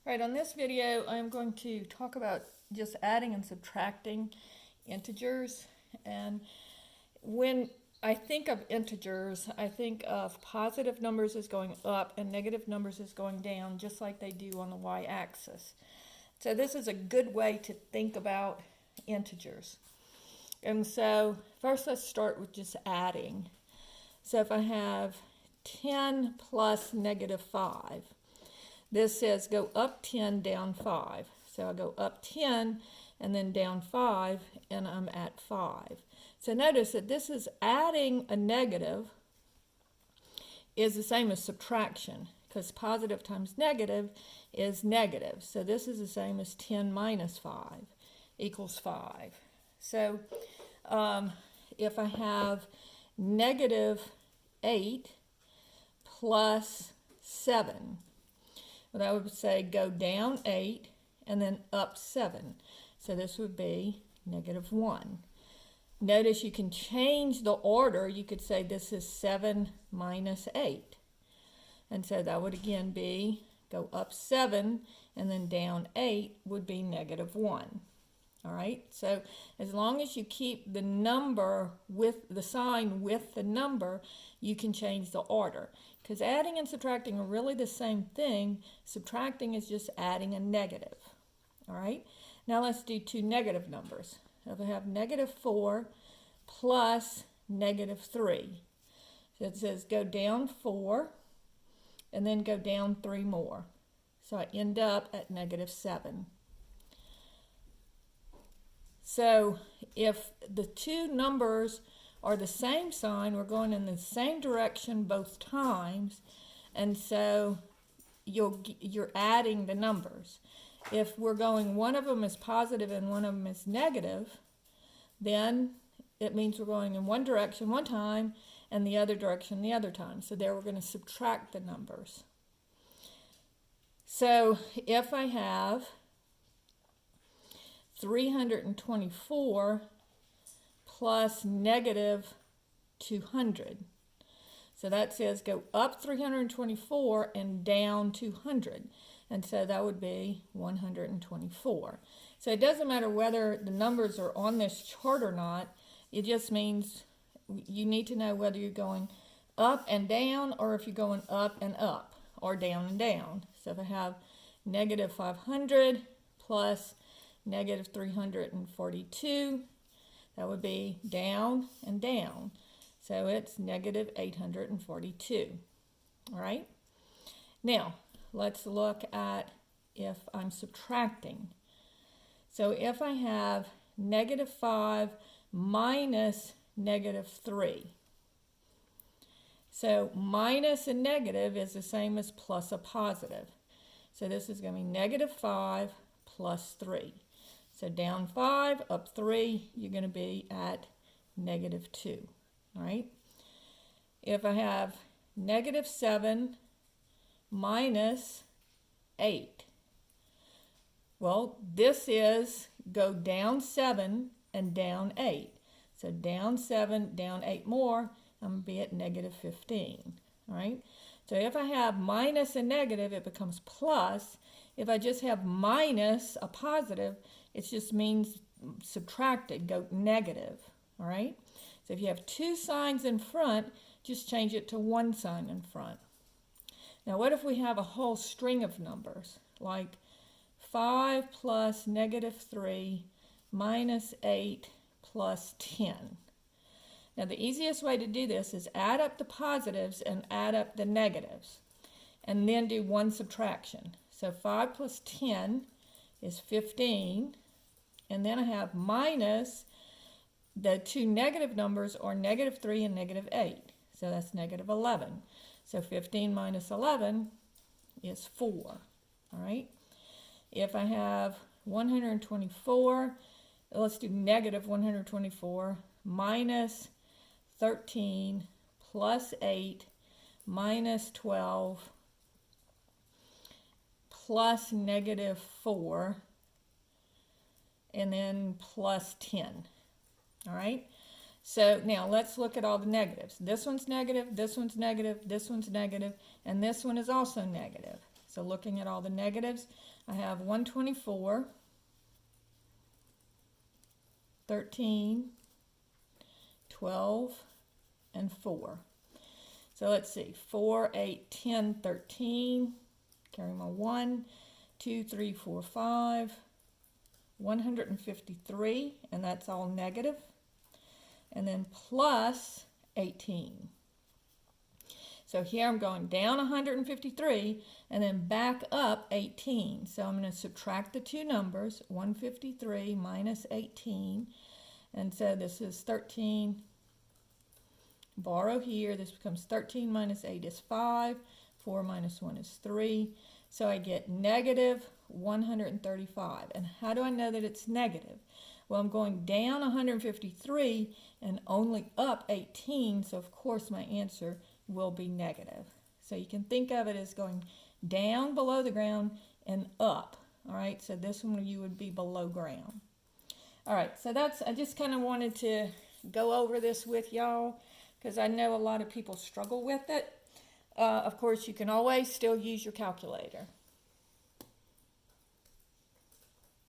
Right, on this video, I'm going to talk about just adding and subtracting integers. And when I think of integers, I think of positive numbers as going up and negative numbers as going down, just like they do on the y-axis. So this is a good way to think about integers. And so first let's start with just adding. So if I have 10 plus negative 5, this says go up 10, down 5. So I go up 10 and then down 5, and I'm at 5. So notice that this is adding a negative is the same as subtraction, because positive times negative is negative. So this is the same as 10 minus 5 equals 5. So if I have negative 8 plus 7, well, that would say go down 8 and then up 7. So this would be negative 1. Notice you can change the order. You could say this is 7 minus 8. And so that would again be go up 7 and then down 8 would be negative 1. All right, so as long as you keep the number with the sign with the number, you can change the order. Because adding and subtracting are really the same thing. Subtracting is just adding a negative. All right, now let's do two negative numbers. So if I have negative 4 plus negative 3, so it says go down 4 and then go down 3 more. So I end up at negative 7. So if the two numbers are the same sign, we're going in the same direction both times, and so you're adding the numbers. If we're going one of them is positive and one of them is negative, then it means we're going in one direction one time and the other direction the other time. So there we're going to subtract the numbers. So if I have 324 plus negative 200. So that says go up 324 and down 200. And so that would be 124. So it doesn't matter whether the numbers are on this chart or not. It just means you need to know whether you're going up and down or if you're going up and up or down and down. So if I have negative 500 plus negative 342, that would be down and down. So it's negative 842. All right. Now, let's look at if I'm subtracting. So if I have negative 5 minus negative 3. So minus a negative is the same as plus a positive. So this is going to be negative 5 plus 3. So down 5, up 3, you're going to be at negative 2. All right. If I have negative 7 minus 8, well, this is go down 7 and down 8. So down 7, down 8 more, I'm going to be at negative 15. All right. So if I have minus a negative, it becomes plus. If I just have minus a positive, it just means subtracted, go negative, all right? So if you have two signs in front, just change it to one sign in front. Now what if we have a whole string of numbers, like 5 plus negative 3 minus 8 plus 10. Now the easiest way to do this is add up the positives and add up the negatives, and then do one subtraction. So 5 plus 10 is 15, and then I have minus the two negative numbers are negative 3 and negative 8. So that's negative 11. So 15 minus 11 is 4. All right. If I have 124, let's do negative 124 minus 13 plus 8 minus 12 plus negative 4 and then plus 10. All right. So now let's look at all the negatives. This one's negative, this one's negative, this one's negative, and this one is also negative. So looking at all the negatives, I have 124, 13, 12, and 4. So let's see, 4, 8, 10, 13, carry my 1, 2, 3, 4, 5, 153, and that's all negative, and then plus 18. So here I'm going down 153 and then back up 18. So I'm going to subtract the two numbers, 153 minus 18, and so this is 13. Borrow here, this becomes 13 minus 8 is 5, 4 minus 1 is 3. So I get negative 135. And how do I know that it's negative? Well, I'm going down 153 and only up 18, so of course my answer will be negative. So you can think of it as going down below the ground and up. All right, so this one you would be below ground. All right, so I just kind of wanted to go over this with y'all because I know a lot of people struggle with it. Of course, you can always still use your calculator.